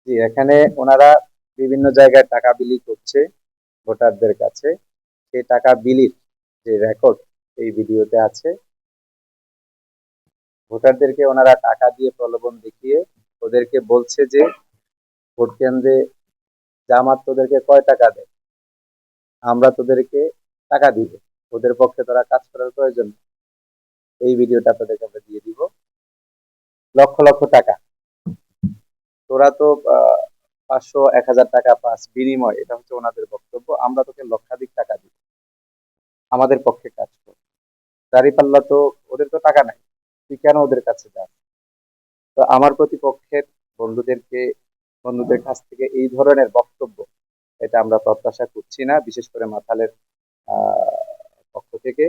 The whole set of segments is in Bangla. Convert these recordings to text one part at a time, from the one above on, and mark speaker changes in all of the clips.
Speaker 1: জি, এখানে ওনারা বিভিন্ন জায়গায় টাকা বিলি করছে ভোটারদের কাছে। সেই টাকা বিলির যে রেকর্ড এই ভিডিওতে আছে। ভোটারদেরকে ওনারা টাকা দিয়ে প্রলোভন দেখিয়ে ওদেরকে বলছে যে ভোট কেন্দ্রে জামাত তোদেরকে কয় টাকা দেয়, আমরা তোদেরকে টাকা দিব, ওদের পক্ষে তোরা কাজ করার প্রয়োজন নেই। এই ভিডিওটা আপনাদেরকে আমরা দিয়ে দিব। লক্ষ লক্ষ টাকা, তোরা তো 500 1000 টাকা পাস বিনিময়, এটা হচ্ছে ওনাদের বক্তব্য, আমরা তোকে লক্ষাধিক টাকা দিব, আমাদের পক্ষে কাজ কর। দাঁড়িপাল্লা তো, ওদের তো টাকা নাই, তুই কেন ওদের কাছে যাস? তো আমার প্রতিপক্ষের বন্ধুদেরকে বন্ধুদের কাছ থেকে এই ধরনের বক্তব্য এটা আমরা প্রত্যাশা করছি না, বিশেষ করে মাথালের পক্ষ থেকে।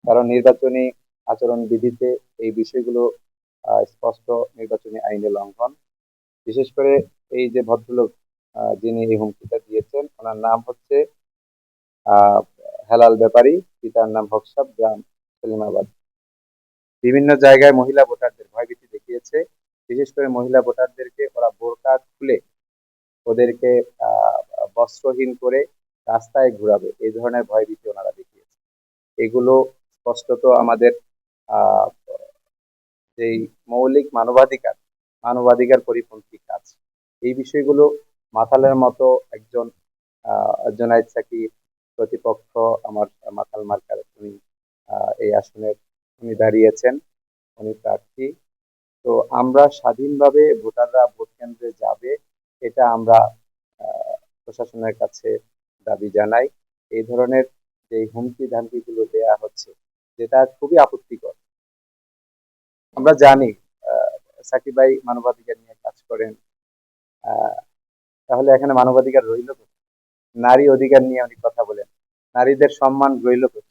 Speaker 1: কারণ নির্বাচনী আচরণ বিধিতে এই বিষয়গুলো স্পষ্ট নির্বাচনী আইনে লঙ্ঘন। বিশেষ করে এই যে ভদ্রলোক যিনি এই হুমকিটা দিয়েছেন, ওনার নাম হচ্ছে আহ হেলাল ব্যাপারী, পিতার নাম হকসাব, গ্রাম সেলিমাবাদ। বিভিন্ন জায়গায় মহিলা ভোটারদের ভয়ভীতি দেখিয়েছে। বিশেষ করে মহিলা ভোটারদেরকে ওরা বোরকা খুলে ওদেরকে আহ বস্ত্রহীন করে রাস্তায় ঘুরাবে, এই ধরনের ভয়ভীতি ওনারা দেখিয়েছে। এগুলো স্পষ্টত আমাদের আহ যেই মৌলিক মানবাধিকার, মানবাধিকার পরিপন্থী কাজ। এই বিষয়গুলো মাতালের মতো একজন জোনায়েদ সাকিব প্রতিপক্ষ, আমার মাতাল মার্কার উনি এই আসনের উনি দাঁড়িয়েছেন, উনি প্রার্থী। তো আমরা স্বাধীনভাবে ভোটাররা ভোট কেন্দ্রে যাবে, এটা আমরা প্রশাসনের কাছে দাবি জানাই। এই ধরনের যে হুমকি ধামকি গুলো দেয়া হচ্ছে, যেটা খুবই আপত্তিকর। আমরা জানি আহ, সাকিব ভাই মানবাধিকার নিয়ে কাজ করেন, আহ, তাহলে এখানে মানবাধিকার রইল কোথায়? নারী অধিকার নিয়ে উনি কথা বলেন, নারীদের সম্মান রইল কোথায়?